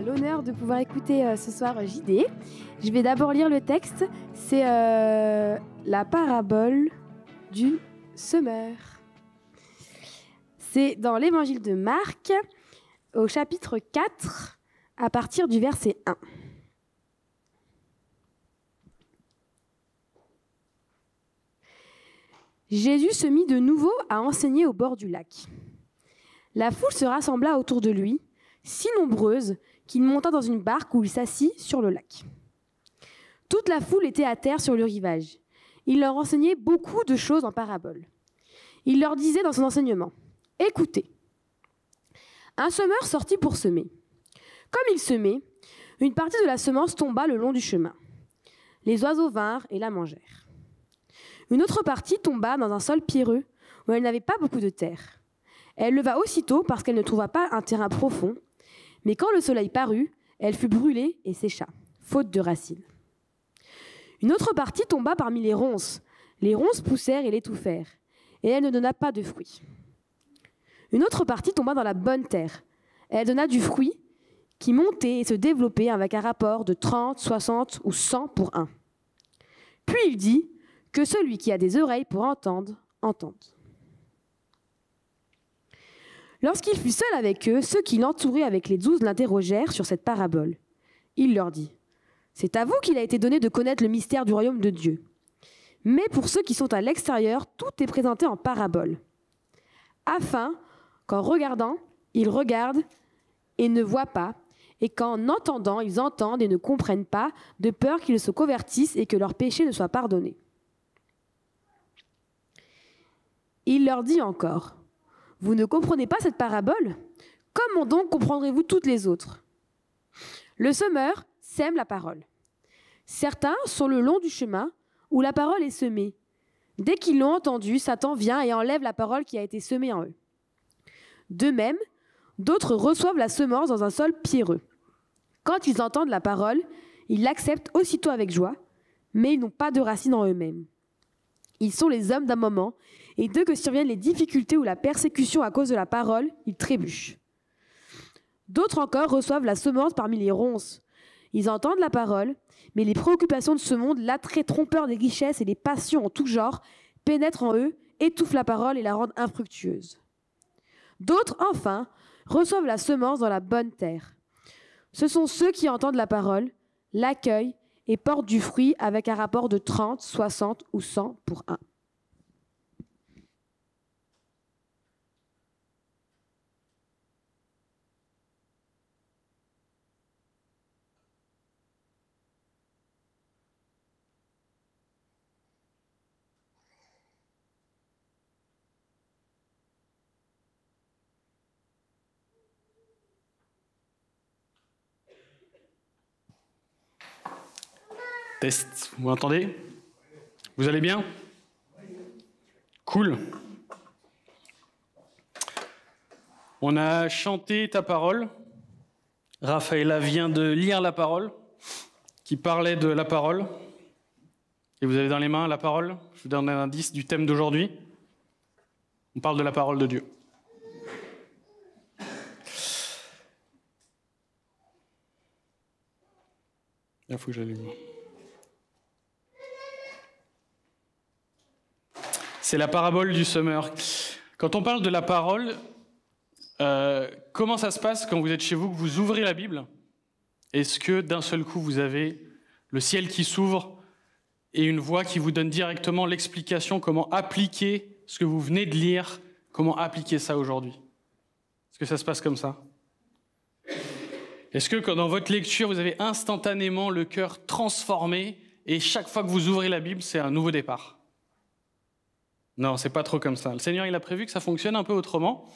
l'honneur de pouvoir écouter ce soir JD. Je vais d'abord lire le texte. C'est la parabole du semeur. C'est dans l'évangile de Marc, au chapitre 4, à partir du verset 1. Jésus se mit de nouveau à enseigner au bord du lac. La foule se rassembla autour de lui, si nombreuse qu'il monta dans une barque où il s'assit sur le lac. Toute la foule était à terre sur le rivage. Il leur enseignait beaucoup de choses en paraboles. Il leur disait dans son enseignement : « Écoutez, un semeur sortit pour semer. Comme il semait, une partie de la semence tomba le long du chemin. Les oiseaux vinrent et la mangèrent. Une autre partie tomba dans un sol pierreux où elle n'avait pas beaucoup de terre. Elle leva aussitôt parce qu'elle ne trouva pas un terrain profond, mais quand le soleil parut, elle fut brûlée et sécha, faute de racines. Une autre partie tomba parmi les ronces. Les ronces poussèrent et l'étouffèrent, et elle ne donna pas de fruits. Une autre partie tomba dans la bonne terre. Elle donna du fruit qui montait et se développait avec un rapport de 30, 60 ou 100 pour 1. Puis il dit : « Que celui qui a des oreilles pour entendre, entende. » Lorsqu'il fut seul avec eux, ceux qui l'entouraient avec les 12 l'interrogèrent sur cette parabole. Il leur dit : « C'est à vous qu'il a été donné de connaître le mystère du royaume de Dieu. Mais pour ceux qui sont à l'extérieur, tout est présenté en parabole, afin qu'en regardant, ils regardent et ne voient pas, et qu'en entendant, ils entendent et ne comprennent pas, de peur qu'ils se convertissent et que leurs péchés ne soient pardonnés. » Il leur dit encore : « Vous ne comprenez pas cette parabole ? Comment donc comprendrez-vous toutes les autres ? Le semeur sème la parole. Certains sont le long du chemin où la parole est semée. Dès qu'ils l'ont entendue, Satan vient et enlève la parole qui a été semée en eux. De même, d'autres reçoivent la semence dans un sol pierreux. Quand ils entendent la parole, ils l'acceptent aussitôt avec joie, mais ils n'ont pas de racines en eux-mêmes. Ils sont les hommes d'un moment, et dès que surviennent les difficultés ou la persécution à cause de la parole, ils trébuchent. D'autres encore reçoivent la semence parmi les ronces. Ils entendent la parole, mais les préoccupations de ce monde, l'attrait trompeur des richesses et les passions en tout genre pénètrent en eux, étouffent la parole et la rendent infructueuse. D'autres, enfin, reçoivent la semence dans la bonne terre. Ce sont ceux qui entendent la parole, l'accueillent et portent du fruit avec un rapport de 30, 60 ou 100 pour 1. Test, vous m'entendez ? Vous allez bien ? Cool. On a chanté ta parole. Raphaëlla vient de lire la parole, qui parlait de la parole. Et vous avez dans les mains la parole. Je vous donne un indice du thème d'aujourd'hui. On parle de la parole de Dieu. Il faut que j'allume. C'est la parabole du semeur. Quand on parle de la parole, comment ça se passe quand vous êtes chez vous, que vous ouvrez la Bible ? Est-ce que d'un seul coup, vous avez le ciel qui s'ouvre et une voix qui vous donne directement l'explication, comment appliquer ce que vous venez de lire, comment appliquer ça aujourd'hui ? Est-ce que ça se passe comme ça ? Est-ce que quand dans votre lecture, vous avez instantanément le cœur transformé et chaque fois que vous ouvrez la Bible, c'est un nouveau départ ? Non, c'est pas trop comme ça. Le Seigneur, il a prévu que ça fonctionne un peu autrement.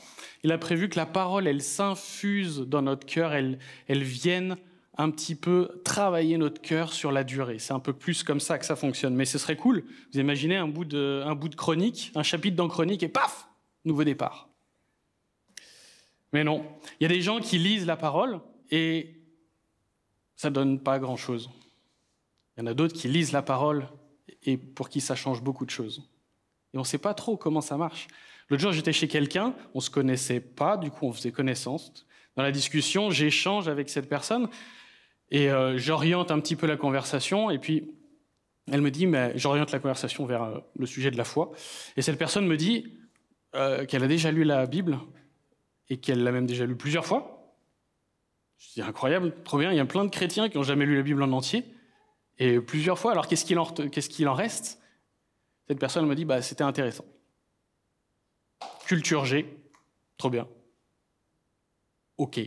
Il a prévu que la parole, elle s'infuse dans notre cœur, elle vienne un petit peu travailler notre cœur sur la durée. C'est un peu plus comme ça que ça fonctionne. Mais ce serait cool. Vous imaginez un bout de chronique, un chapitre dans chronique et paf, nouveau départ. Mais non. Il y a des gens qui lisent la parole et ça donne pas grand-chose. Il y en a d'autres qui lisent la parole et pour qui ça change beaucoup de choses. Et on ne sait pas trop comment ça marche. L'autre jour, j'étais chez quelqu'un, on ne se connaissait pas, du coup on faisait connaissance. Dans la discussion, j'échange avec cette personne et j'oriente un petit peu la conversation. Et puis, elle me dit, mais j'oriente la conversation vers le sujet de la foi. Et cette personne me dit qu'elle a déjà lu la Bible et qu'elle l'a même déjà lu plusieurs fois. Je dis, incroyable, trop bien, il y a plein de chrétiens qui n'ont jamais lu la Bible en entier. Et plusieurs fois, alors qu'est-ce qu'il en reste? Cette personne me dit, c'était intéressant. Culture G, trop bien. Ok.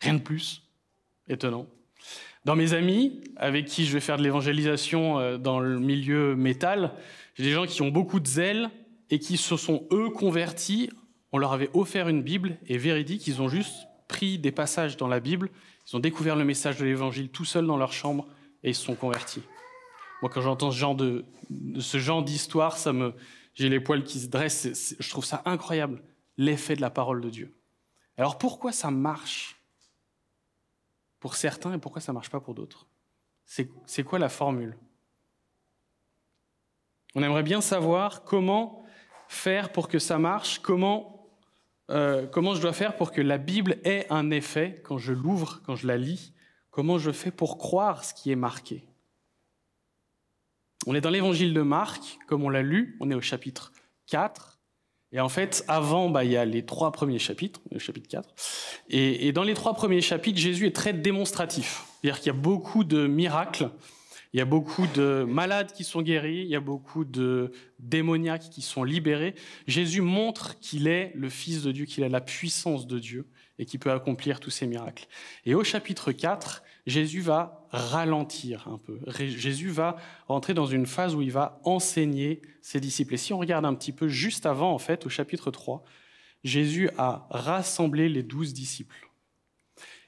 Rien de plus. Étonnant. Dans mes amis, avec qui je vais faire de l'évangélisation dans le milieu métal, j'ai des gens qui ont beaucoup de zèle et qui se sont, eux, convertis. On leur avait offert une Bible et véridique, ils ont juste pris des passages dans la Bible, ils ont découvert le message de l'évangile tout seuls dans leur chambre et ils se sont convertis. Moi, quand j'entends ce genre d'histoire, j'ai les poils qui se dressent. Je trouve ça incroyable, l'effet de la parole de Dieu. Alors pourquoi ça marche pour certains et pourquoi ça ne marche pas pour d'autres? C'est quoi la formule? On aimerait bien savoir comment faire pour que ça marche, comment je dois faire pour que la Bible ait un effet quand je l'ouvre, quand je la lis, comment je fais pour croire ce qui est marqué. On est dans l'évangile de Marc, comme on l'a lu, on est au chapitre 4. Et en fait, avant, il y a les 3 premiers chapitres, le chapitre 4. Et dans les 3 premiers chapitres, Jésus est très démonstratif. C'est-à-dire qu'il y a beaucoup de miracles, il y a beaucoup de malades qui sont guéris, il y a beaucoup de démoniaques qui sont libérés. Jésus montre qu'il est le Fils de Dieu, qu'il a la puissance de Dieu et qu'il peut accomplir tous ces miracles. Et au chapitre 4, Jésus va ralentir un peu. Jésus va rentrer dans une phase où il va enseigner ses disciples. Et si on regarde un petit peu juste avant, en fait, au chapitre 3, Jésus a rassemblé les 12 disciples.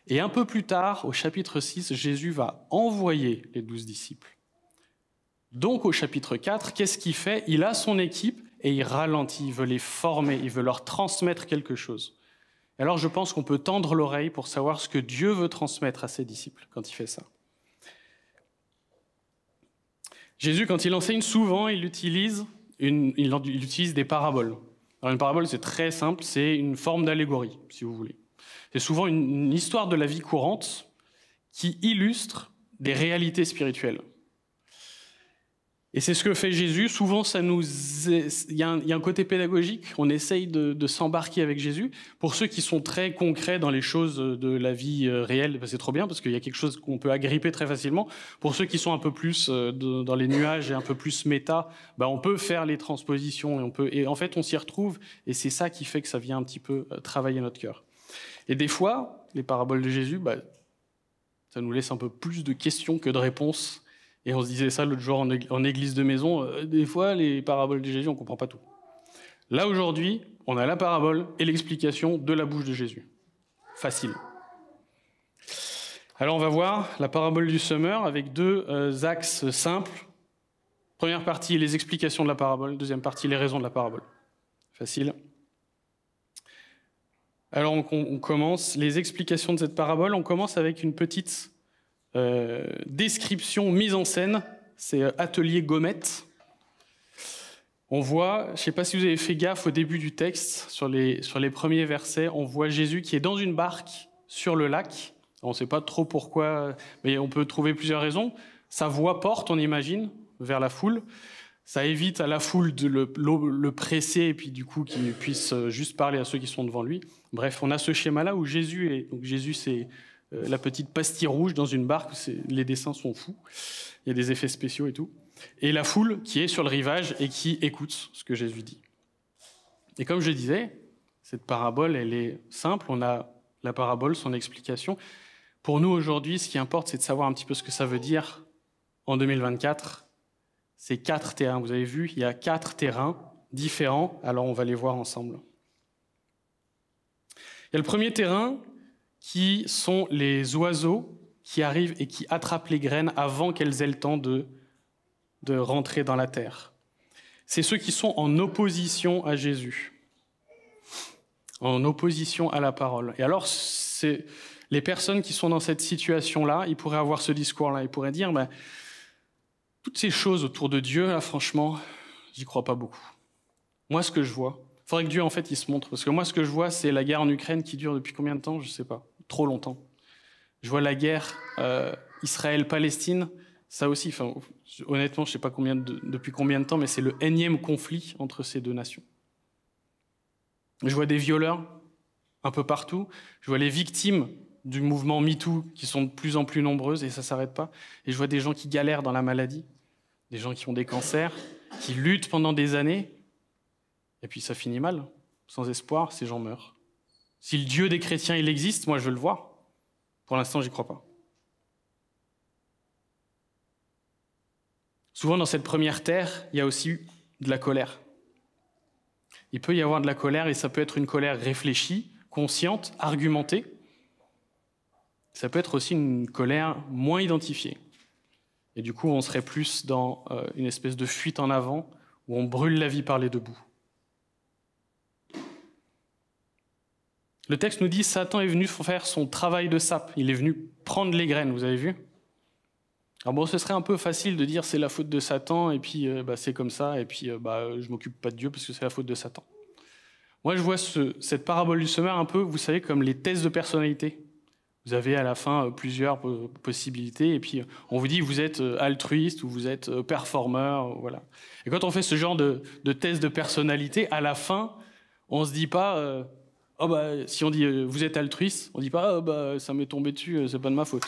Et un peu plus tard, au chapitre 6, Jésus va envoyer les 12 disciples. Donc au chapitre 4, qu'est-ce qu'il fait? Il a son équipe et il ralentit, il veut les former, il veut leur transmettre quelque chose. Alors je pense qu'on peut tendre l'oreille pour savoir ce que Dieu veut transmettre à ses disciples quand il fait ça. Jésus, quand il enseigne, souvent, il utilise des paraboles. Alors une parabole, c'est très simple, c'est une forme d'allégorie, si vous voulez. C'est souvent une histoire de la vie courante qui illustre des réalités spirituelles. Et c'est ce que fait Jésus. Souvent, il y a un côté pédagogique. On essaye de s'embarquer avec Jésus. Pour ceux qui sont très concrets dans les choses de la vie réelle, c'est trop bien parce qu'il y a quelque chose qu'on peut agripper très facilement. Pour ceux qui sont un peu plus dans les nuages et un peu plus méta, on peut faire les transpositions et en fait, on s'y retrouve. Et c'est ça qui fait que ça vient un petit peu travailler notre cœur. Et des fois, les paraboles de Jésus, ça nous laisse un peu plus de questions que de réponses. Et on se disait ça l'autre jour en église de maison. Des fois, les paraboles de Jésus, on ne comprend pas tout. Là, aujourd'hui, on a la parabole et l'explication de la bouche de Jésus. Facile. Alors, on va voir la parabole du semeur avec 2 axes simples. Première partie, les explications de la parabole. Deuxième partie, les raisons de la parabole. Facile. Alors, on commence. Les explications de cette parabole, on commence avec une petite description, mise en scène, c'est Atelier Gommette. On voit, je ne sais pas si vous avez fait gaffe au début du texte, sur les premiers versets, on voit Jésus qui est dans une barque sur le lac. On ne sait pas trop pourquoi, mais on peut trouver plusieurs raisons. Sa voix porte, on imagine, vers la foule. Ça évite à la foule de le presser et puis du coup qu'il puisse juste parler à ceux qui sont devant lui. Bref, on a ce schéma-là où Jésus est. Donc Jésus, c'est la petite pastille rouge dans une barque, les dessins sont fous, il y a des effets spéciaux et tout. Et la foule qui est sur le rivage et qui écoute ce que Jésus dit. Et comme je disais, cette parabole, elle est simple, on a la parabole, son explication. Pour nous aujourd'hui, ce qui importe, c'est de savoir un petit peu ce que ça veut dire en 2024. C'est 4 terrains, vous avez vu, il y a 4 terrains différents, alors on va les voir ensemble. Il y a le premier terrain, qui sont les oiseaux qui arrivent et qui attrapent les graines avant qu'elles aient le temps de rentrer dans la terre. C'est ceux qui sont en opposition à Jésus, en opposition à la parole. Et alors, c'est les personnes qui sont dans cette situation-là, ils pourraient avoir ce discours-là, ils pourraient dire toutes ces choses autour de Dieu, là, franchement, j'y crois pas beaucoup. Moi, ce que je vois, Il faudrait que Dieu, en fait, il se montre. Parce que moi, ce que je vois, c'est la guerre en Ukraine qui dure depuis combien de temps? Je ne sais pas. Trop longtemps. Je vois la guerre Israël-Palestine. Ça aussi, honnêtement, je ne sais pas depuis combien de temps, mais c'est le énième conflit entre ces deux nations. Je vois des violeurs un peu partout. Je vois les victimes du mouvement MeToo qui sont de plus en plus nombreuses et ça ne s'arrête pas. Et je vois des gens qui galèrent dans la maladie, des gens qui ont des cancers, qui luttent pendant des années. Et puis ça finit mal. Sans espoir, ces gens meurent. Si le Dieu des chrétiens, il existe, moi je veux le voir. Pour l'instant, j'y crois pas. Souvent, dans cette première terre, il y a aussi de la colère. Il peut y avoir de la colère et ça peut être une colère réfléchie, consciente, argumentée. Ça peut être aussi une colère moins identifiée. Et du coup, on serait plus dans une espèce de fuite en avant où on brûle la vie par les deux bouts. Le texte nous dit « Satan est venu faire son travail de sape. Il est venu prendre les graines, vous avez vu ?» Alors bon, ce serait un peu facile de dire c'est la faute de Satan et puis c'est comme ça et puis je m'occupe pas de Dieu parce que c'est la faute de Satan. Moi, je vois cette parabole du semeur un peu, vous savez, comme les tests de personnalité. Vous avez à la fin plusieurs possibilités et puis on vous dit vous êtes altruiste ou vous êtes performeur, voilà. Et quand on fait ce genre de test de personnalité, à la fin, on se dit pas si on dit vous êtes altruiste, on dit pas ça m'est tombé dessus, c'est pas de ma faute.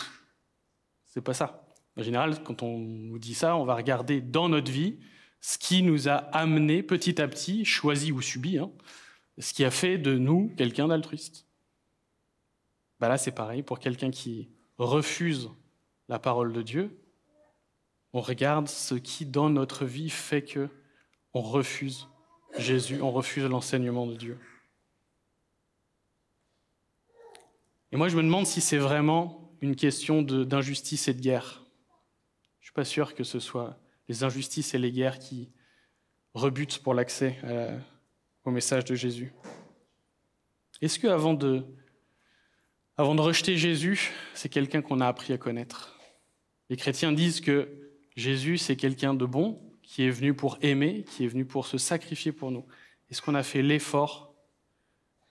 C'est pas ça. En général, quand on nous dit ça, on va regarder dans notre vie ce qui nous a amené petit à petit, choisi ou subi, ce qui a fait de nous quelqu'un d'altruiste. Là, c'est pareil, pour quelqu'un qui refuse la parole de Dieu, on regarde ce qui, dans notre vie, fait que on refuse Jésus, on refuse l'enseignement de Dieu. Et moi, je me demande si c'est vraiment une question d'injustice et de guerre. Je ne suis pas sûr que ce soit les injustices et les guerres qui rebutent pour l'accès au message de Jésus. Est-ce qu'avant de rejeter Jésus, c'est quelqu'un qu'on a appris à connaître? Les chrétiens disent que Jésus, c'est quelqu'un de bon, qui est venu pour aimer, qui est venu pour se sacrifier pour nous. Est-ce qu'on a fait l'effort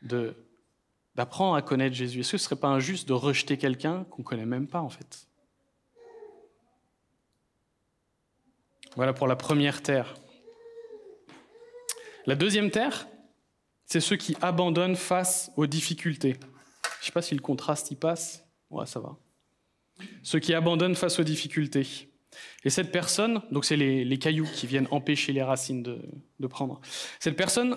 d'apprendre à connaître Jésus? Est-ce que ce ne serait pas injuste de rejeter quelqu'un qu'on ne connaît même pas, en fait? Voilà pour la première terre. La deuxième terre, c'est ceux qui abandonnent face aux difficultés. Je ne sais pas si le contraste y passe. Ouais, ça va. Ceux qui abandonnent face aux difficultés. Et cette personne, donc c'est les cailloux qui viennent empêcher les racines de prendre. Cette personne,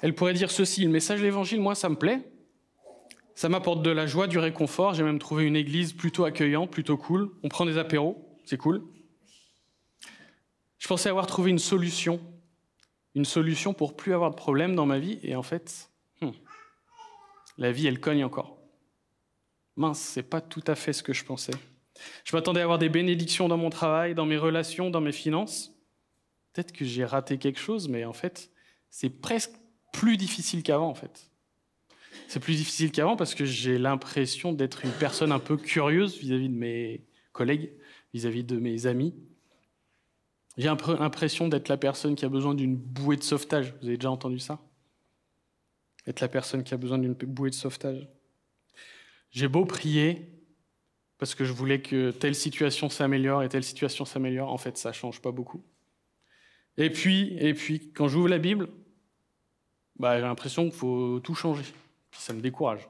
elle pourrait dire ceci: le message de l'évangile, moi, ça me plaît. Ça m'apporte de la joie, du réconfort. J'ai même trouvé une église plutôt accueillante, plutôt cool. On prend des apéros, c'est cool. Je pensais avoir trouvé une solution pour plus avoir de problèmes dans ma vie. Et en fait, la vie, elle cogne encore. Mince, c'est pas tout à fait ce que je pensais. Je m'attendais à avoir des bénédictions dans mon travail, dans mes relations, dans mes finances. Peut-être que j'ai raté quelque chose, mais en fait, c'est presque plus difficile qu'avant, en fait. C'est plus difficile qu'avant parce que j'ai l'impression d'être une personne un peu curieuse vis-à-vis de mes collègues, vis-à-vis de mes amis. J'ai un peu l'impression d'être la personne qui a besoin d'une bouée de sauvetage. Vous avez déjà entendu ça? Être la personne qui a besoin d'une bouée de sauvetage. J'ai beau prier parce que je voulais que telle situation s'améliore et telle situation s'améliore. En fait, ça ne change pas beaucoup. Et puis, quand j'ouvre la Bible, j'ai l'impression qu'il faut tout changer. Puis ça me décourage.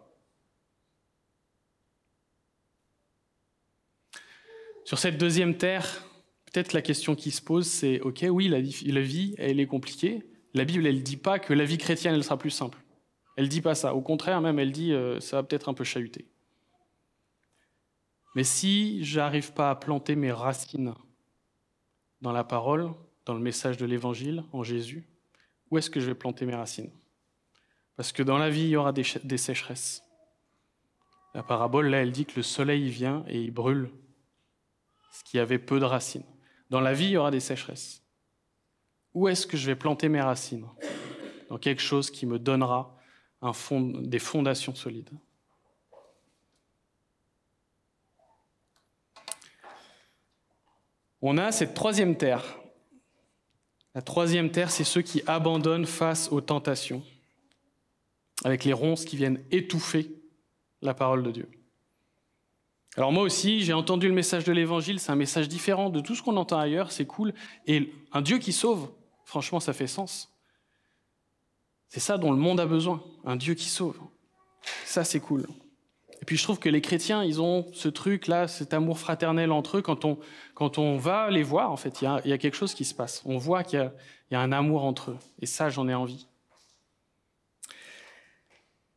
Sur cette deuxième terre, peut-être la question qui se pose, c'est « Ok, oui, la vie, elle est compliquée. La Bible, elle ne dit pas que la vie chrétienne, elle sera plus simple. Elle ne dit pas ça. Au contraire, même, elle dit ça va peut-être un peu chahuter. Mais si je n'arrive pas à planter mes racines dans la parole, dans le message de l'Évangile, en Jésus, où est-ce que je vais planter mes racines? Parce que dans la vie, il y aura des sécheresses. La parabole, là, elle dit que le soleil vient et il brûle ce qui avait peu de racines. Dans la vie, il y aura des sécheresses. Où est-ce que je vais planter mes racines? Dans quelque chose qui me donnera des fondations solides. On a cette troisième terre. La troisième terre, c'est ceux qui abandonnent face aux tentations, avec les ronces qui viennent étouffer la parole de Dieu. Alors moi aussi, j'ai entendu le message de l'Évangile, c'est un message différent de tout ce qu'on entend ailleurs, c'est cool. Et un Dieu qui sauve, franchement, ça fait sens. C'est ça dont le monde a besoin, un Dieu qui sauve. Ça, c'est cool. Et puis je trouve que les chrétiens, ils ont ce truc-là, cet amour fraternel entre eux. Quand on va les voir, en fait, il y a quelque chose qui se passe. On voit qu'il y a un amour entre eux. Et ça, j'en ai envie.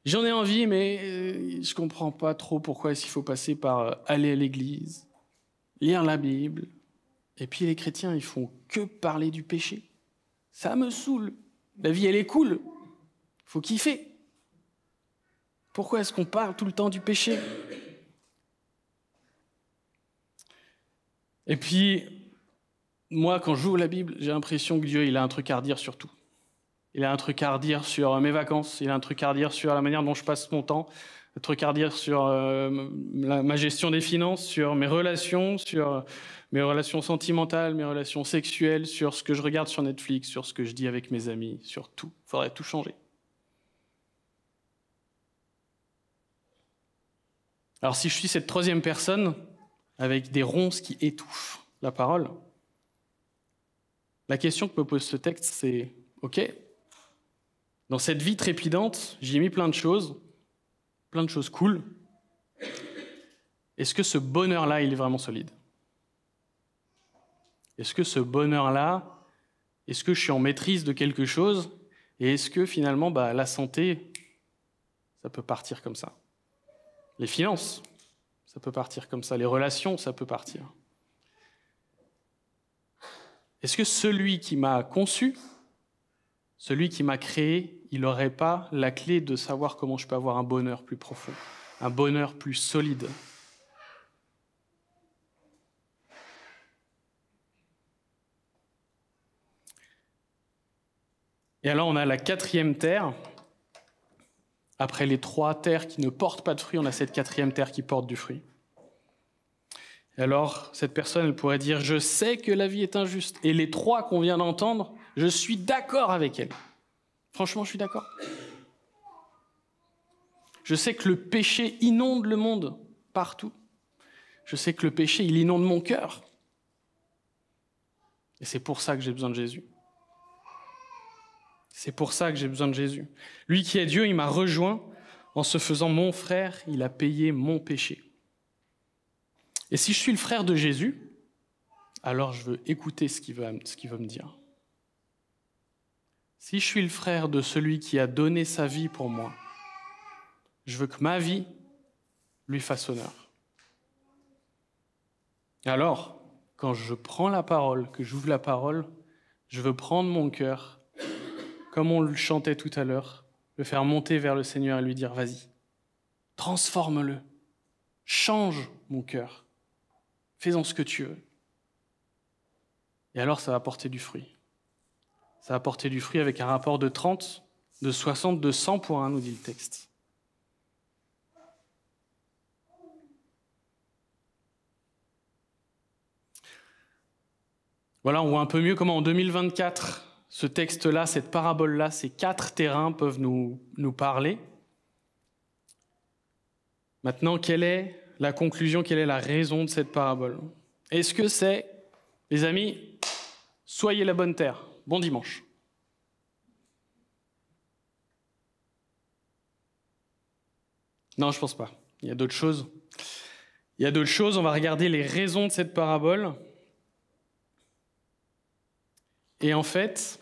J'en ai envie, mais je comprends pas trop pourquoi il faut passer par aller à l'église, lire la Bible. Et puis les chrétiens, ils font que parler du péché. Ça me saoule. La vie, elle est cool. Faut kiffer. Pourquoi est-ce qu'on parle tout le temps du péché? Et puis, moi, quand j'ouvre la Bible, j'ai l'impression que Dieu, il a un truc à redire sur tout. Il a un truc à redire sur mes vacances, il a un truc à redire sur la manière dont je passe mon temps, un truc à redire sur ma gestion des finances, sur mes relations sentimentales, mes relations sexuelles, sur ce que je regarde sur Netflix, sur ce que je dis avec mes amis, sur tout. Il faudrait tout changer. Alors si je suis cette troisième personne, avec des ronces qui étouffent la parole, la question que me pose ce texte, c'est « Ok, dans cette vie trépidante, j'y ai mis plein de choses cool. Est-ce que ce bonheur-là, il est vraiment solide? Est-ce que ce bonheur-là, est-ce que je suis en maîtrise de quelque chose? Et est-ce que finalement, la santé, ça peut partir comme ça? Les finances, ça peut partir comme ça. Les relations, ça peut partir. Est-ce que celui qui m'a conçu, celui qui m'a créé, il n'aurait pas la clé de savoir comment je peux avoir un bonheur plus profond, un bonheur plus solide? Et alors on a la quatrième terre. Après les trois terres qui ne portent pas de fruit, on a cette quatrième terre qui porte du fruit. Et alors, cette personne, elle pourrait dire « Je sais que la vie est injuste. » Et les trois qu'on vient d'entendre, je suis d'accord avec elle. Franchement, je suis d'accord. Je sais que le péché inonde le monde partout. Je sais que le péché, il inonde mon cœur. Et c'est pour ça que j'ai besoin de Jésus. C'est pour ça que j'ai besoin de Jésus. Lui qui est Dieu, il m'a rejoint en se faisant mon frère, il a payé mon péché. Et si je suis le frère de Jésus, alors je veux écouter ce qu'il veut me dire. Si je suis le frère de celui qui a donné sa vie pour moi, je veux que ma vie lui fasse honneur. Et alors, quand je prends la parole, que j'ouvre la parole, je veux prendre mon cœur, comme on le chantait tout à l'heure, le faire monter vers le Seigneur et lui dire « Vas-y, transforme-le, change mon cœur, fais-en ce que tu veux. » Et alors ça va porter du fruit. Ça va porter du fruit avec un rapport de 30, de 60, de 100 pour 1, nous dit le texte. Voilà, on voit un peu mieux comment en 2024, ce texte-là, cette parabole-là, ces 4 terrains peuvent nous parler. Maintenant, quelle est la conclusion, quelle est la raison de cette parabole? Est-ce que c'est, les amis, soyez la bonne terre, bon dimanche? Non, je pense pas. Il y a d'autres choses. On va regarder les raisons de cette parabole. Et en fait,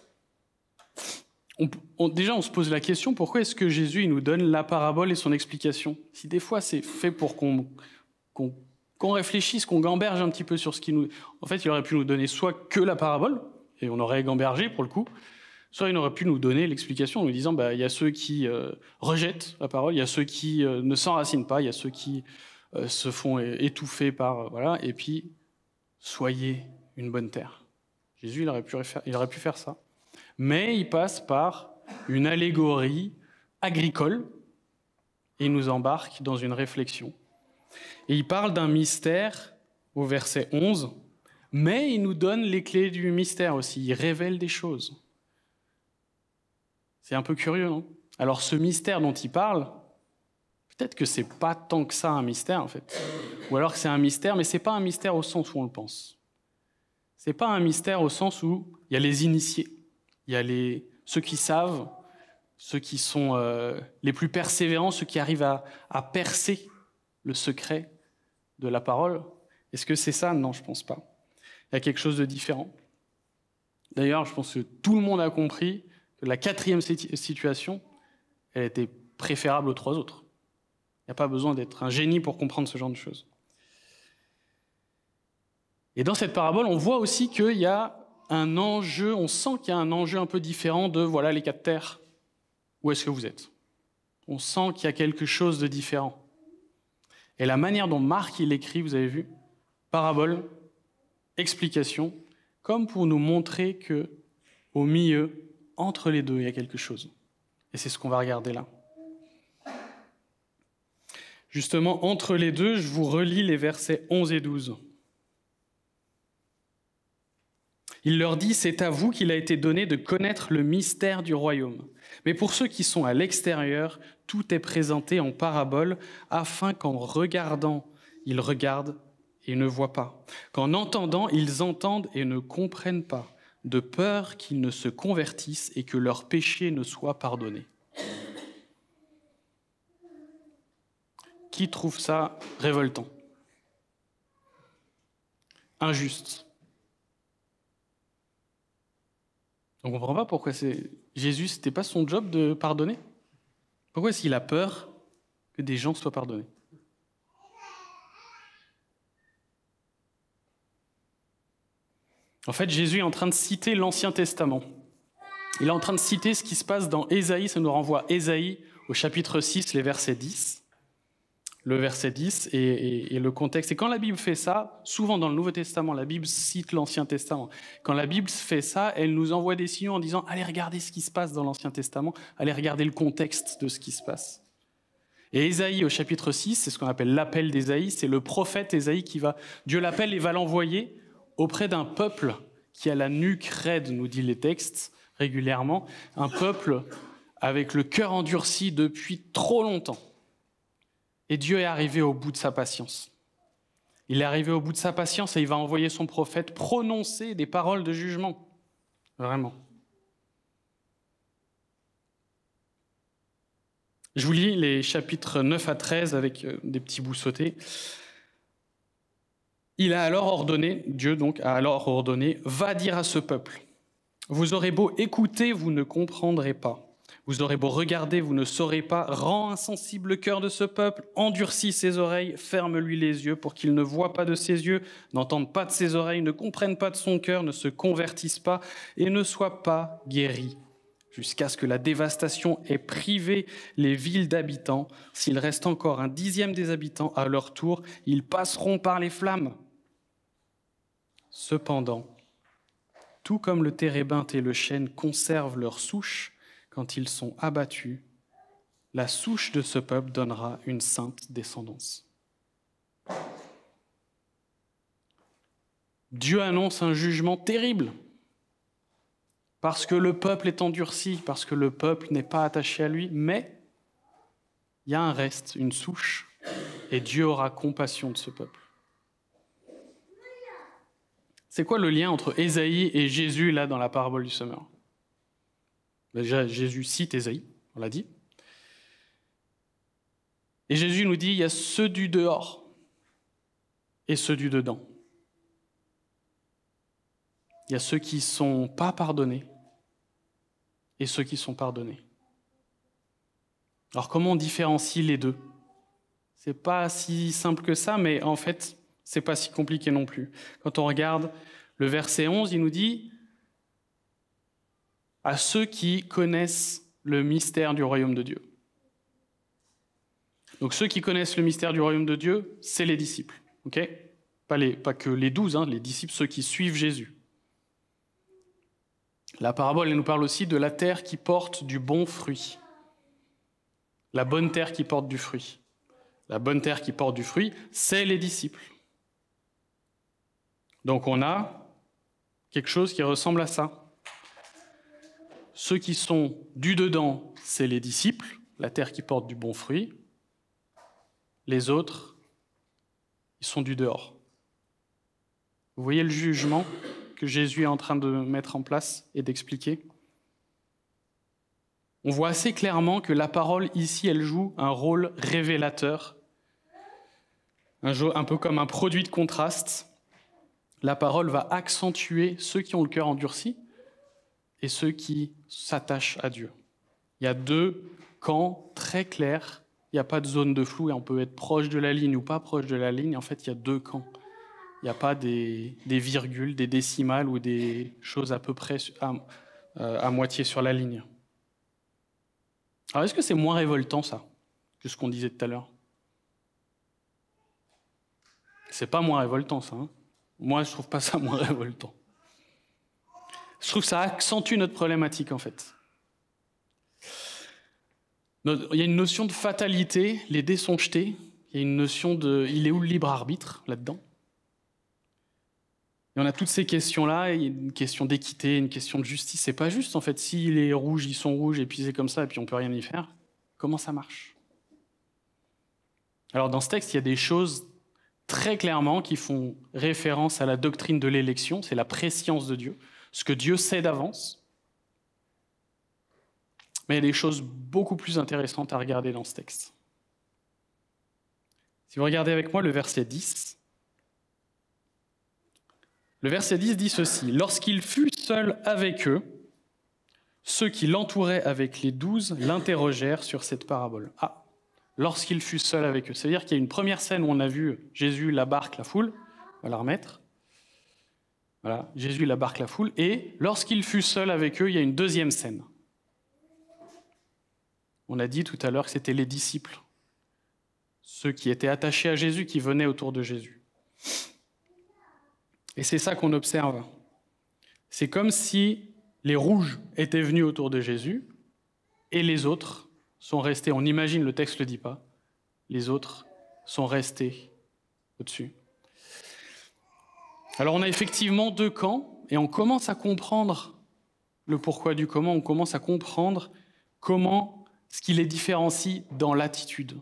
déjà on se pose la question, pourquoi est-ce que Jésus il nous donne la parabole et son explication? Si des fois c'est fait pour qu'on réfléchisse, qu'on gamberge un petit peu sur ce qu'il nous... En fait, il aurait pu nous donner soit que la parabole, et on aurait gambergé pour le coup, soit il aurait pu nous donner l'explication en nous disant il y a ceux qui rejettent la parole, il y a ceux qui ne s'enracinent pas, il y a ceux qui se font étouffer par... voilà, et puis, soyez une bonne terre. Jésus, il aurait pu faire ça. Mais il passe par une allégorie agricole et il nous embarque dans une réflexion. Et il parle d'un mystère au verset 11, « mais il nous donne les clés du mystère aussi, il révèle des choses. C'est un peu curieux, non? Alors ce mystère dont il parle, peut-être que c'est pas tant que ça un mystère en fait. Ou alors que c'est un mystère, mais c'est pas un mystère au sens où on le pense. C'est pas un mystère au sens où il y a les initiés, il y a ceux qui savent, ceux qui sont les plus persévérants, ceux qui arrivent à percer le secret de la parole. Est-ce que c'est ça? Non, je pense pas. Il y a quelque chose de différent. D'ailleurs, je pense que tout le monde a compris que la 4e situation, elle était préférable aux 3 autres. Il n'y a pas besoin d'être un génie pour comprendre ce genre de choses. Et dans cette parabole, on voit aussi qu'il y a un enjeu, on sent qu'il y a un enjeu un peu différent de voilà les 4 terres. Où est-ce que vous êtes? On sent qu'il y a quelque chose de différent. Et la manière dont Marc il écrit, vous avez vu, parabole, explication, comme pour nous montrer que au milieu, entre les deux, il y a quelque chose. Et c'est ce qu'on va regarder là. Justement, entre les deux, je vous relis les versets 11 et 12. Il leur dit, c'est à vous qu'il a été donné de connaître le mystère du royaume. Mais pour ceux qui sont à l'extérieur, tout est présenté en parabole, afin qu'en regardant, ils regardent et ne voient pas. Qu'en entendant, ils entendent et ne comprennent pas, de peur qu'ils ne se convertissent et que leurs péchés ne soient pardonnés. Qui trouve ça révoltant? Injuste. On ne comprend pas pourquoi Jésus, ce n'était pas son job de pardonner. Pourquoi est-ce qu'il a peur que des gens soient pardonnés? En fait, Jésus est en train de citer l'Ancien Testament. Il est en train de citer ce qui se passe dans Ésaïe. Ça nous renvoie à Ésaïe au chapitre 6, les versets 10. Le verset 10 et le contexte. Et quand la Bible fait ça, souvent dans le Nouveau Testament, la Bible cite l'Ancien Testament. Quand la Bible fait ça, elle nous envoie des signaux en disant « Allez regarder ce qui se passe dans l'Ancien Testament, allez regarder le contexte de ce qui se passe. » Et Ésaïe au chapitre 6, c'est ce qu'on appelle l'appel d'Ésaïe, c'est le prophète Ésaïe Dieu l'appelle et va l'envoyer auprès d'un peuple qui a la nuque raide, nous dit les textes régulièrement, un peuple avec le cœur endurci depuis trop longtemps. Et Dieu est arrivé au bout de sa patience. Il est arrivé au bout de sa patience et il va envoyer son prophète prononcer des paroles de jugement. Vraiment. Je vous lis les chapitres 9 à 13 avec des petits bouts sautés. Il a alors ordonné, Dieu donc a alors ordonné, va dire à ce peuple, vous aurez beau écouter, vous ne comprendrez pas. Vous aurez beau regarder, vous ne saurez pas. Rends insensible le cœur de ce peuple, endurcis ses oreilles, ferme-lui les yeux pour qu'il ne voie pas de ses yeux, n'entende pas de ses oreilles, ne comprenne pas de son cœur, ne se convertisse pas et ne soit pas guéri, jusqu'à ce que la dévastation ait privé les villes d'habitants. S'il reste encore 1/10 des habitants à leur tour, ils passeront par les flammes. Cependant, tout comme le térébinthe et le chêne conservent leur souche, quand ils sont abattus, la souche de ce peuple donnera une sainte descendance. Dieu annonce un jugement terrible parce que le peuple est endurci, parce que le peuple n'est pas attaché à lui, mais il y a un reste, une souche, et Dieu aura compassion de ce peuple. C'est quoi le lien entre Ésaïe et Jésus là dans la parabole du semeur? Déjà, Jésus cite Ésaïe, on l'a dit. Et Jésus nous dit, il y a ceux du dehors et ceux du dedans. Il y a ceux qui ne sont pas pardonnés et ceux qui sont pardonnés. Alors comment on différencie les deux? C'est pas si simple que ça, mais en fait, c'est pas si compliqué non plus. Quand on regarde le verset 11, il nous dit à ceux qui connaissent le mystère du royaume de Dieu. Donc ceux qui connaissent le mystère du royaume de Dieu, c'est les disciples. Okay? Pas que les 12, les disciples, ceux qui suivent Jésus. La parabole, elle nous parle aussi de la terre qui porte du bon fruit. La bonne terre qui porte du fruit. La bonne terre qui porte du fruit, c'est les disciples. Donc on a quelque chose qui ressemble à ça. Ceux qui sont du dedans, c'est les disciples, la terre qui porte du bon fruit. Les autres, ils sont du dehors. Vous voyez le jugement que Jésus est en train de mettre en place et d'expliquer? On voit assez clairement que la parole, ici, elle joue un rôle révélateur, un peu comme un produit de contraste. La parole va accentuer ceux qui ont le cœur endurci et ceux qui s'attachent à Dieu. Il y a deux camps très clairs, il n'y a pas de zone de flou et on peut être proche de la ligne ou pas proche de la ligne. En fait, il y a deux camps. Il n'y a pas des virgules, des décimales ou des choses à peu près à moitié sur la ligne. Alors, est-ce que c'est moins révoltant, ça, que ce qu'on disait tout à l'heure? C'est pas moins révoltant, ça. Hein. Moi, je trouve pas ça moins révoltant. Je trouve que ça accentue notre problématique, en fait. Il y a une notion de fatalité, les dés sont jetés. Il y a une notion de... Il est où le libre arbitre, là-dedans? Et on a toutes ces questions-là, il y a une question d'équité, une question de justice. C'est pas juste, en fait. Si les rouges, ils sont rouges, et puis c'est comme ça, et puis on peut rien y faire. Comment ça marche? Alors, dans ce texte, il y a des choses très clairement qui font référence à la doctrine de l'élection, c'est la prescience de Dieu, ce que Dieu sait d'avance. Mais il y a des choses beaucoup plus intéressantes à regarder dans ce texte. Si vous regardez avec moi le verset 10, le verset 10 dit ceci: « Lorsqu'il fut seul avec eux, ceux qui l'entouraient avec les 12 l'interrogèrent sur cette parabole. » Ah, lorsqu'il fut seul avec eux. C'est-à-dire qu'il y a une première scène où on a vu Jésus, la barque, la foule. On va la remettre. Voilà, Jésus, la barque, la foule. Et lorsqu'il fut seul avec eux, il y a une deuxième scène. On a dit tout à l'heure que c'était les disciples, ceux qui étaient attachés à Jésus, qui venaient autour de Jésus. Et c'est ça qu'on observe. C'est comme si les rouges étaient venus autour de Jésus et les autres sont restés, on imagine, le texte ne le dit pas, les autres sont restés au-dessus. Alors on a effectivement deux camps et on commence à comprendre le pourquoi du comment, on commence à comprendre comment ce qui les différencie dans l'attitude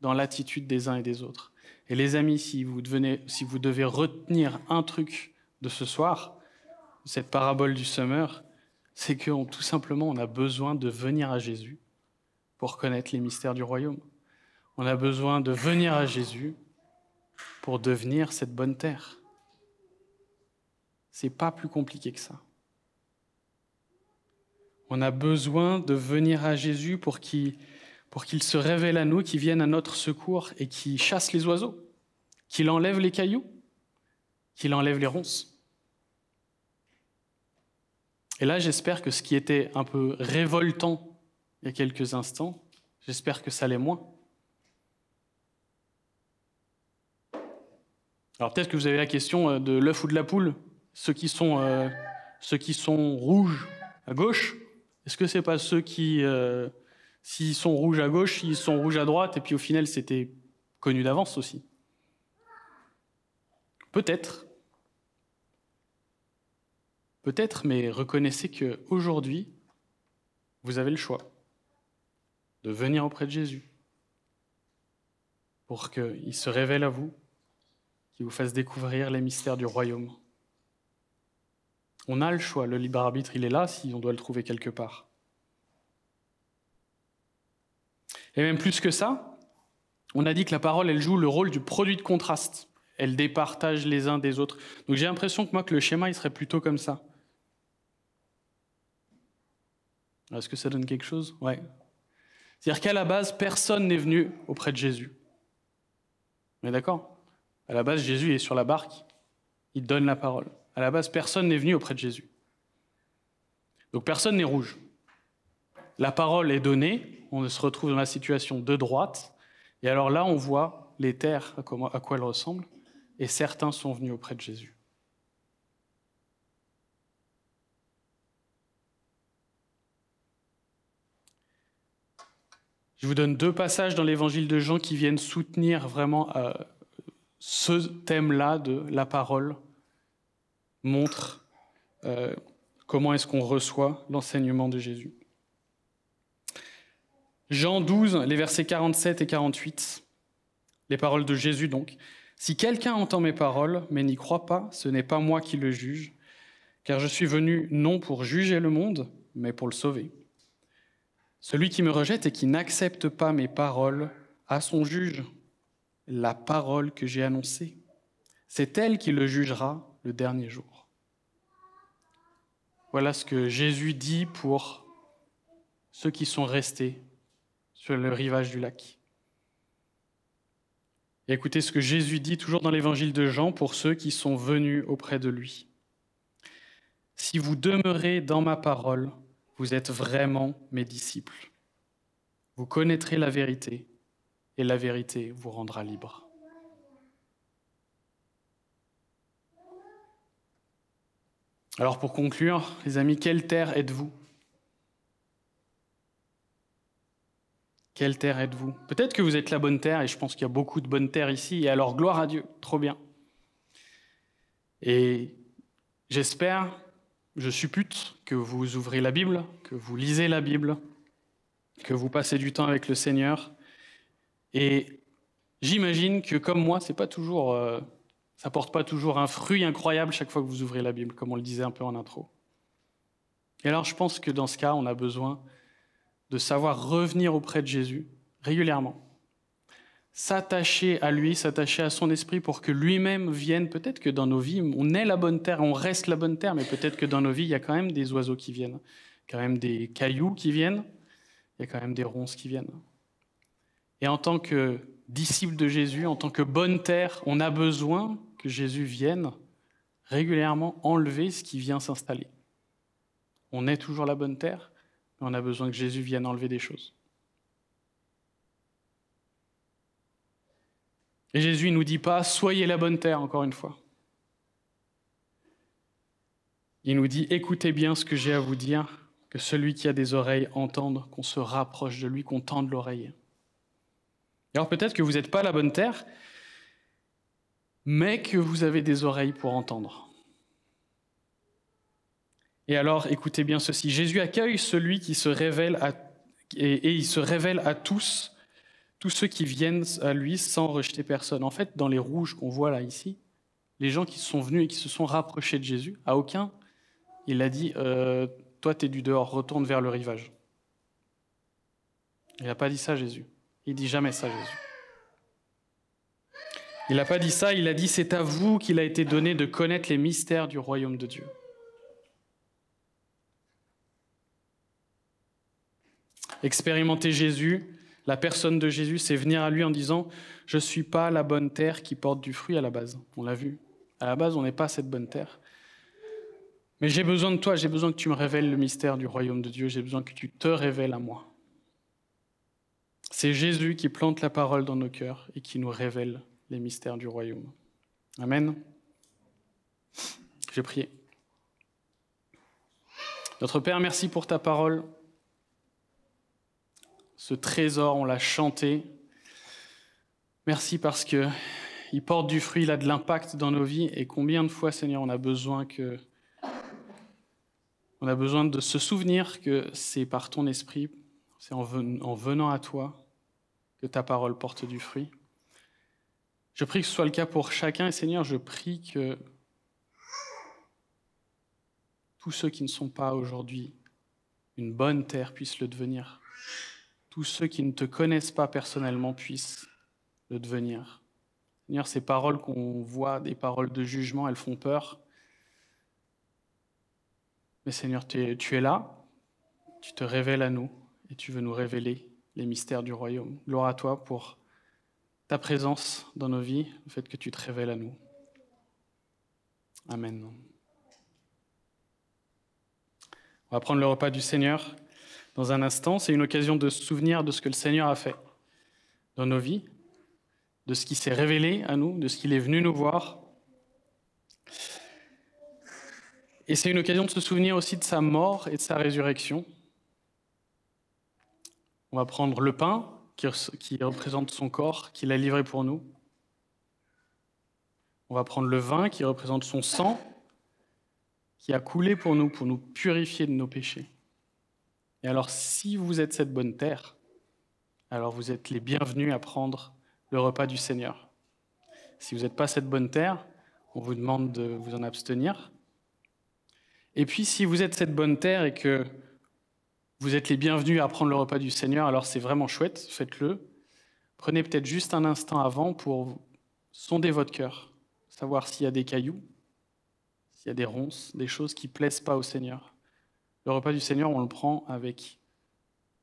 des uns et des autres. Et les amis, si vous devez retenir un truc de ce soir, cette parabole du semeur, c'est que tout simplement on a besoin de venir à Jésus pour connaître les mystères du royaume. On a besoin de venir à Jésus pour devenir cette bonne terre. C'est pas plus compliqué que ça. On a besoin de venir à Jésus pour qu'il se révèle à nous, qu'il vienne à notre secours et qu'il chasse les oiseaux, qu'il enlève les cailloux, qu'il enlève les ronces. Et là, j'espère que ce qui était un peu révoltant il y a quelques instants, j'espère que ça l'est moins. Alors peut-être que vous avez la question de l'œuf ou de la poule, ceux qui sont rouges à gauche, est-ce que c'est pas ceux qui, s'ils sont rouges à gauche, ils sont rouges à droite, et puis au final c'était connu d'avance aussi? Peut-être, mais reconnaissez qu'aujourd'hui, vous avez le choix de venir auprès de Jésus pour qu'il se révèle à vous, qu'il vous fasse découvrir les mystères du royaume. On a le choix, le libre arbitre, il est là si on doit le trouver quelque part. Et même plus que ça, on a dit que la parole, elle joue le rôle du produit de contraste. Elle départage les uns des autres. Donc j'ai l'impression que le schéma, il serait plutôt comme ça. Est-ce que ça donne quelque chose? Ouais. C'est-à-dire qu'à la base, personne n'est venu auprès de Jésus. On est d'accord? À la base, Jésus est sur la barque, il donne la parole. À la base, personne n'est venu auprès de Jésus. Donc personne n'est rouge. La parole est donnée, on se retrouve dans la situation de droite, et alors là, on voit les terres, à quoi elles ressemblent, et certains sont venus auprès de Jésus. Je vous donne deux passages dans l'évangile de Jean qui viennent soutenir vraiment ce thème-là de la parole montre comment est-ce qu'on reçoit l'enseignement de Jésus. Jean 12, les versets 47 et 48, les paroles de Jésus donc. « Si quelqu'un entend mes paroles, mais n'y croit pas, ce n'est pas moi qui le juge, car je suis venu non pour juger le monde, mais pour le sauver. Celui qui me rejette et qui n'accepte pas mes paroles a son juge, la parole que j'ai annoncée. C'est elle qui le jugera le dernier jour. » Voilà ce que Jésus dit pour ceux qui sont restés sur le rivage du lac. Et écoutez ce que Jésus dit toujours dans l'évangile de Jean pour ceux qui sont venus auprès de lui. « Si vous demeurez dans ma parole, vous êtes vraiment mes disciples. Vous connaîtrez la vérité et la vérité vous rendra libre. » Alors pour conclure, les amis, quelle terre êtes-vous ? Quelle terre êtes-vous ? Peut-être que vous êtes la bonne terre, et je pense qu'il y a beaucoup de bonnes terres ici, et alors gloire à Dieu, trop bien. Et j'espère, je suppute que vous ouvrez la Bible, que vous lisez la Bible, que vous passez du temps avec le Seigneur. Et j'imagine que comme moi, ça porte pas toujours un fruit incroyable chaque fois que vous ouvrez la Bible, comme on le disait un peu en intro. Et alors je pense que dans ce cas, on a besoin de savoir revenir auprès de Jésus régulièrement, s'attacher à lui, s'attacher à son esprit pour que lui-même vienne. Peut-être que dans nos vies, on est la bonne terre, on reste la bonne terre, mais peut-être que dans nos vies, il y a quand même des oiseaux qui viennent, quand même des cailloux qui viennent, il y a quand même des ronces qui viennent. Et en tant que disciple de Jésus, en tant que bonne terre, on a besoin que Jésus vienne régulièrement enlever ce qui vient s'installer. On est toujours la bonne terre, mais on a besoin que Jésus vienne enlever des choses. Et Jésus ne nous dit pas « soyez la bonne terre », encore une fois. Il nous dit « écoutez bien ce que j'ai à vous dire, que celui qui a des oreilles entende, qu'on se rapproche de lui, qu'on tende l'oreille. » Alors peut-être que vous n'êtes pas la bonne terre, mais que vous avez des oreilles pour entendre. Et alors, écoutez bien ceci, Jésus accueille celui qui se révèle et il se révèle à tous ceux qui viennent à lui sans rejeter personne. En fait, dans les rouges qu'on voit là, ici, les gens qui sont venus et qui se sont rapprochés de Jésus, à aucun, il a dit « toi, t'es du dehors, retourne vers le rivage ». Il n'a pas dit ça, Jésus. Il dit jamais ça, Jésus. Il n'a pas dit ça, il a dit « c'est à vous qu'il a été donné de connaître les mystères du royaume de Dieu ». Expérimenter Jésus, la personne de Jésus, c'est venir à lui en disant « je ne suis pas la bonne terre qui porte du fruit à la base ». On l'a vu. À la base, on n'est pas cette bonne terre. Mais j'ai besoin de toi, j'ai besoin que tu me révèles le mystère du royaume de Dieu, j'ai besoin que tu te révèles à moi. C'est Jésus qui plante la parole dans nos cœurs et qui nous révèle les mystères du royaume. Amen. Je vais prier. Notre Père, merci pour ta parole. Ce trésor, on l'a chanté. Merci parce qu'il porte du fruit, il a de l'impact dans nos vies. Et combien de fois, Seigneur, on a besoin de se souvenir que c'est par ton esprit, c'est en venant à toi que ta parole porte du fruit. Je prie que ce soit le cas pour chacun. Et Seigneur, je prie que tous ceux qui ne sont pas aujourd'hui une bonne terre puissent le devenir. Tous ceux qui ne te connaissent pas personnellement puissent le devenir. Seigneur, ces paroles qu'on voit, des paroles de jugement, elles font peur. Mais Seigneur, tu es là, tu te révèles à nous et tu veux nous révéler les mystères du royaume. Gloire à toi pour ta présence dans nos vies, le fait que tu te révèles à nous. Amen. On va prendre le repas du Seigneur dans un instant. C'est une occasion de se souvenir de ce que le Seigneur a fait dans nos vies, de ce qui s'est révélé à nous, de ce qu'il est venu nous voir. Et c'est une occasion de se souvenir aussi de sa mort et de sa résurrection. On va prendre le pain qui représente son corps, qu'il a livré pour nous. On va prendre le vin qui représente son sang, qui a coulé pour nous purifier de nos péchés. Et alors, si vous êtes cette bonne terre, alors vous êtes les bienvenus à prendre le repas du Seigneur. Si vous n'êtes pas cette bonne terre, on vous demande de vous en abstenir. Et puis, si vous êtes cette bonne terre et que vous êtes les bienvenus à prendre le repas du Seigneur, alors c'est vraiment chouette, faites-le. Prenez peut-être juste un instant avant pour sonder votre cœur, savoir s'il y a des cailloux, s'il y a des ronces, des choses qui ne plaisent pas au Seigneur. Le repas du Seigneur, on le prend avec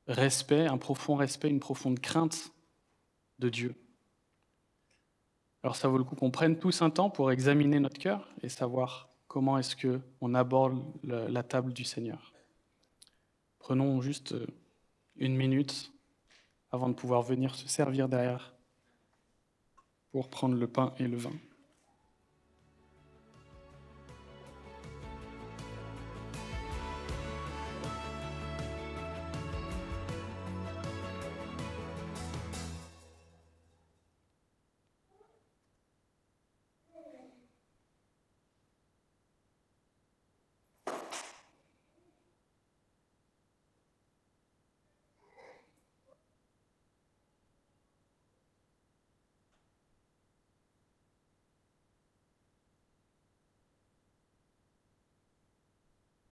respect, un profond respect, une profonde crainte de Dieu. Alors ça vaut le coup qu'on prenne tous un temps pour examiner notre cœur et savoir comment est-ce qu'on aborde la table du Seigneur. Prenons juste 1 minute avant de pouvoir venir se servir derrière pour prendre le pain et le vin.